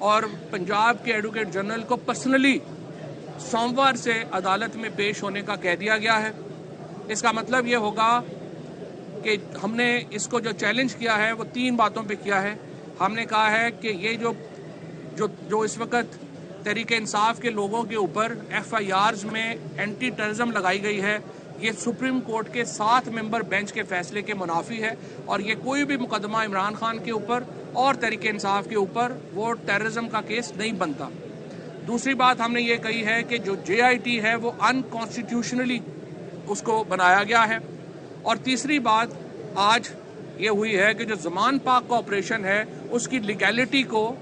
اور پنجاب کے advocate general کو پرسنلی سوموار سے عدالت میں پیش ہونے کا کہہ دیا گیا ہے. اس کا مطلب یہ ہوگا کہ ہم نے اس کو جو چیلنج کیا ہے وہ 3 باتوں پہ کیا ہے. ہم نے کہا ہے کہ یہ جو اس وقت تحریک انصاف کے لوگوں کے اوپر FIRs میں اینٹی ٹیررزم لگائی گئی ہے، یہ سپریم کورٹ کے 7 ممبر بینچ کے فیصلے کے منافی ہے، اور یہ کوئی بھی مقدمہ عمران خان کے اوپر اور تحریک انصاف کے اوپر وہ ٹیررزم کا کیس نہیں بنتا. دوسری بات ہم نے یہ کہی ہے کہ جو JIT ہے وہ انکانسٹیٹیوشنلی اس کو بنایا گیا ہے. اور تیسری بات آج یہ ہوئی ہے کہ جو زمان پاک کا آپریشن ہے اس کی لیگیلٹی کو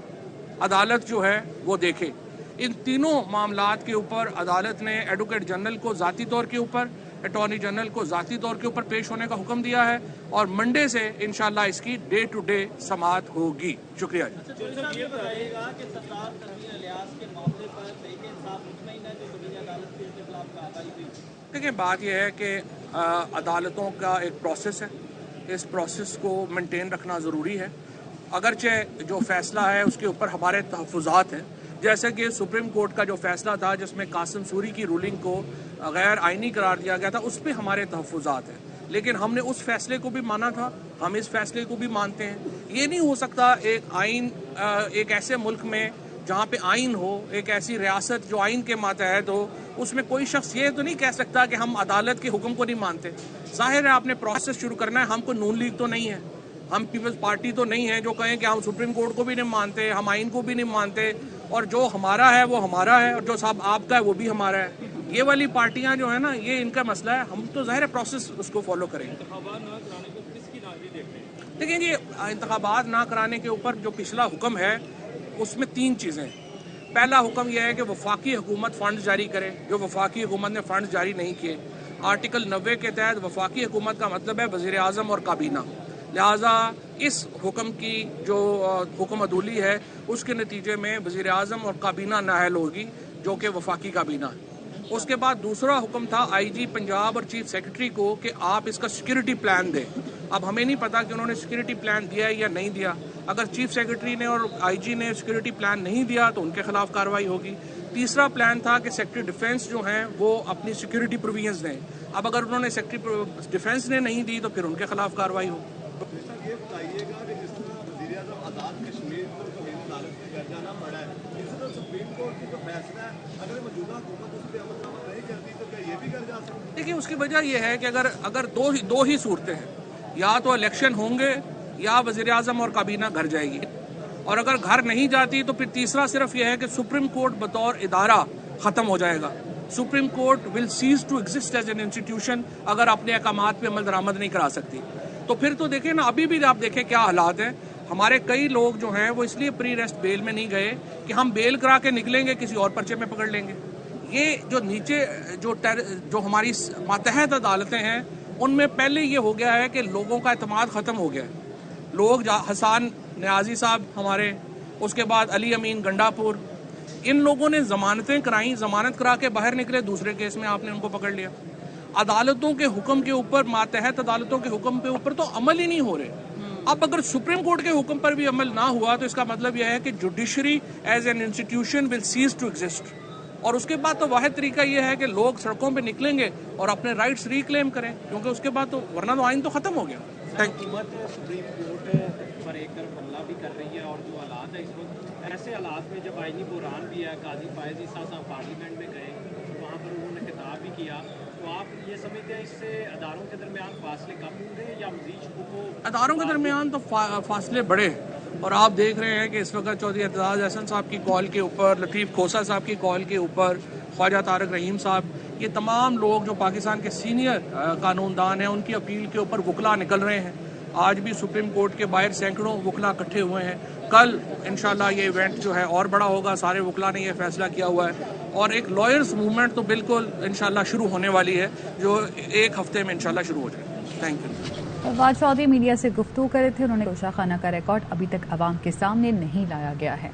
عدالت جو ہے وہ دیکھے. ان تینوں معاملات کے اوپر عدالت نے ایڈوکیٹ جنرل کو ذاتی طور کے اوپر، اٹارنی جنرل کو ذاتی طور کے اوپر پیش ہونے کا حکم دیا ہے، اور منڈے سے انشاءاللہ اس کی ڈے ٹو ڈے سماعت ہوگی. شکریہ. یہ بتائیے گا کہ ستار تنویر الیاس کے معاملے پر تحریک انصاف مطمئن ہے جو کبھی عدالت کے خلاف کارروائی ہوئی؟ دیکھیں، بات یہ ہے کہ عدالتوں کا ایک پروسیس ہے، اس پروسیس کو مینٹین رکھنا ضروری ہے. اگرچہ جو فیصلہ ہے اس کے اوپر ہمارے تحفظات ہیں، جیسے کہ سپریم کورٹ کا جو فیصلہ تھا جس میں قاسم سوری کی رولنگ کو غیر آئینی قرار دیا گیا تھا، اس پہ ہمارے تحفظات ہیں. لیکن ہم نے اس فیصلے کو بھی مانا تھا، ہم اس فیصلے کو بھی مانتے ہیں. یہ نہیں ہو سکتا ایک ایسے ملک میں جہاں پہ آئین ہو، ایک ایسی ریاست جو آئین کے ماتحت ہو، اس میں کوئی شخص یہ تو نہیں کہہ سکتا کہ ہم عدالت کے حکم کو نہیں مانتے. ظاہر ہے آپ نے پروسیس شروع کرنا ہے. ہم کو نون لیگ تو نہیں ہے، ہم پیپلز پارٹی تو نہیں ہے جو کہیں کہ ہم سپریم کورٹ کو بھی نہیں مانتے، ہم آئین کو بھی نہیں مانتے، اور جو ہمارا ہے وہ ہمارا ہے، اور جو صاحب آپ کا ہے وہ بھی ہمارا ہے. یہ والی پارٹیاں جو ہے نا، یہ ان کا مسئلہ ہے. ہم تو ظاہر پروسیس اس کو فالو کریں گے. دیکھیں جی، انتخابات نہ کرانے کے اوپر جو پچھلا حکم ہے اس میں 3 چیزیں. پہلا حکم یہ ہے کہ وفاقی حکومت فنڈ جاری کرے، جو وفاقی حکومت نے فنڈ جاری نہیں کیے. آرٹیکل 90 کے تحت وفاقی حکومت کا مطلب ہے وزیر اعظم اور کابینہ. لہٰذا اس حکم کی جو حکم عدولی ہے اس کے نتیجے میں وزیر اعظم اور کابینہ نااہل ہوگی، جو کہ وفاقی کابینہ ہے. اس کے بعد دوسرا حکم تھا IG پنجاب اور چیف سیکرٹری کو کہ آپ اس کا سیکورٹی پلان دیں. اب ہمیں نہیں پتا کہ انہوں نے سیکورٹی پلان دیا ہے یا نہیں دیا. اگر چیف سیکرٹری نے اور IG نے سیکورٹی پلان نہیں دیا تو ان کے خلاف کارروائی ہوگی. تیسرا پلان تھا کہ سیکرٹری ڈیفنس جو ہیں وہ اپنی سیکورٹی پروویژنز دیں. اب اگر انہوں نے سیکرٹری ڈیفنس نے نہیں دی تو پھر ان کے خلاف کارروائی ہوگی. یہ بتائیے گا کہ جس طرح وزیر اعظم آزاد کشمیر کو عدالت میں گھر جانا پڑا ہے، اس طرح سپریم کورٹ کی جو فیصلہ ہے اگر موجودہ حکومت اس پہ عمل درآمد نہیں کرتی تو کیا یہ بھی گھر جا سکتی ہے؟ دیکھیے، اس کی وجہ یہ ہے کہ اگر دو ہی صورتیں ہیں، یا تو الیکشن ہوں گے یا وزیر اعظم اور کابینہ گھر جائے گی. اور اگر گھر نہیں جاتی تو پھر تیسرا صرف یہ ہے کہ سپریم کورٹ بطور ادارہ ختم ہو جائے گا. Supreme court will cease to exist as an institution اگر اپنے احکامات پہ عمل درآمد نہیں کرا سکتی. تو پھر تو دیکھیں نا، ابھی بھی آپ دیکھیں کیا حالات ہیں. ہمارے کئی لوگ جو ہیں وہ اس لیے پری ریسٹ بیل میں نہیں گئے کہ ہم بیل کرا کے نکلیں گے کسی اور پرچے میں پکڑ لیں گے. یہ جو نیچے جو ہماری ماتحت عدالتیں ہیں ان میں پہلے یہ ہو گیا ہے کہ لوگوں کا اعتماد ختم ہو گیا ہے. لوگ حسان نیازی صاحب ہمارے، اس کے بعد علی امین گنڈا پور، ان لوگوں نے ضمانتیں کرائیں، ضمانت کرا کے باہر نکلے، دوسرے کیس میں آپ نے ان کو پکڑ لیا. عدالتوں کے حکم کے اوپر، ماتحت عدالتوں کے حکم کے اوپر تو عمل ہی نہیں ہو رہے. اب اگر سپریم کورٹ کے حکم پر بھی عمل نہ ہوا تو اس کا مطلب یہ ہے کہ judiciary as an institution will cease to exist. اور اس کے بعد تو واحد طریقہ یہ ہے کہ لوگ سڑکوں پہ نکلیں گے اور اپنے رائٹس ریکلیم کریں، کیونکہ اس کے بعد تو ورنہ تو آئین تو ختم ہو گیا. حکومت سپریم کورٹ پر ایک طرف حملہ بھی کر رہی ہے، اور جو حالات ہے اس وقت ایسے حالات میں جب آئینی بحران بھی ہے، قاضی فائز عیسیٰ صاحب پارلیمنٹ میں گئے، وہاں پر انہوں نے خطاب بھی کیا، تو آپ یہ سمجھتے ہیں اس سے اداروں کے درمیان فاصلے کم ہوں گے یا مزید شبوں؟ اداروں کے درمیان تو فاصلے بڑے، اور آپ دیکھ رہے ہیں کہ اس وقت چودھری اعتزاز احسن صاحب کی کال کے اوپر، لطیف کھوسہ صاحب کی کال کے اوپر، خواجہ طارق رحیم صاحب، یہ تمام لوگ جو پاکستان کے سینئر قانون دان ہیں ان کی اپیل کے اوپر وکلا نکل رہے ہیں. آج بھی سپریم کورٹ کے باہر سینکڑوں وکلا اکٹھے ہوئے ہیں. کل انشاءاللہ یہ ایونٹ جو ہے اور بڑا ہوگا. سارے وکلا نے یہ فیصلہ کیا ہوا ہے، اور ایک لائرز موومنٹ تو بالکل انشاءاللہ شروع ہونے والی ہے جو 1 ہفتے میں انشاءاللہ شروع ہو جائے. Thank you. Fawad Chaudhry media سے گفتگو کرے تھے. انہوں نے توشہ خانہ کا ریکارڈ ابھی تک عوام کے سامنے نہیں لایا گیا ہے.